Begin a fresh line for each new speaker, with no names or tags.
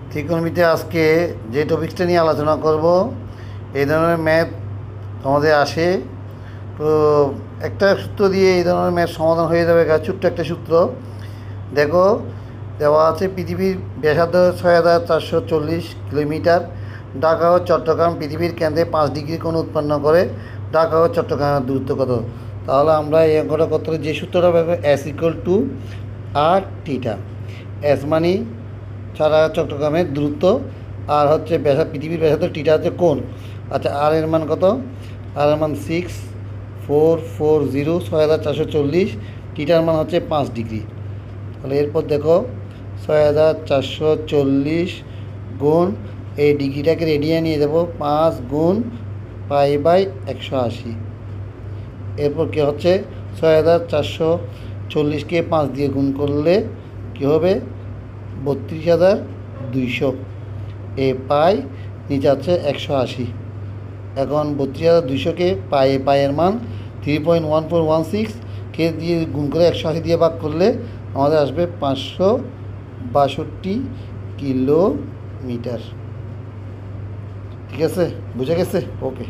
ত্রিকোণমিতিতে আজকে যে টপিক্সটা নিয়ে আলোচনা করব, এই ধরনের ম্যাথ তোমাদের আসে তো একটা সূত্র দিয়ে এই ধরনের ম্যাথ সমাধান হয়ে যাবে। ছোট্ট একটা সূত্র দেখো, দেওয়া আছে পৃথিবীর ব্যাসার্ধ 6440 কিলোমিটার। ঢাকা ও চট্টগ্রাম পৃথিবীর কেন্দ্রে 5 ডিগ্রি কোণ উৎপন্ন করে। ঢাকা ও চট্টগ্রামের দূরত্ব কত? তাহলে আমরা এই অঙ্কটা করতে হলে যে সূত্রটা পাবো S=R থিটা। এস মানে সারা চট্টগ্রামের দূরত্ব, আর হচ্ছে পৃথিবীর ব্যাসার্ধ, টিটা হচ্ছে কোণ। আচ্ছা, আর এর মান কত? আর এর মান 6440 টিটার মান হচ্ছে 5 ডিগ্রি। তাহলে এরপর দেখো 6440 গুণ এই ডিগ্রিটাকে রেডিয়ান নিয়ে দেবো 5 গুণ π/180। এরপর কী হচ্ছে 6440কে 5 দিয়ে গুণ করলে কী হবে? 32,200। এ পাই নিচে আছে 180। এখন 32,200কে পায়ের মান 3.1416 কে দিয়ে গুণ করে 180 দিয়ে ভাগ করলে আমাদের আসবে 562 কিলোমিটার। ঠিক আছে, বুঝে গেছে? ওকে।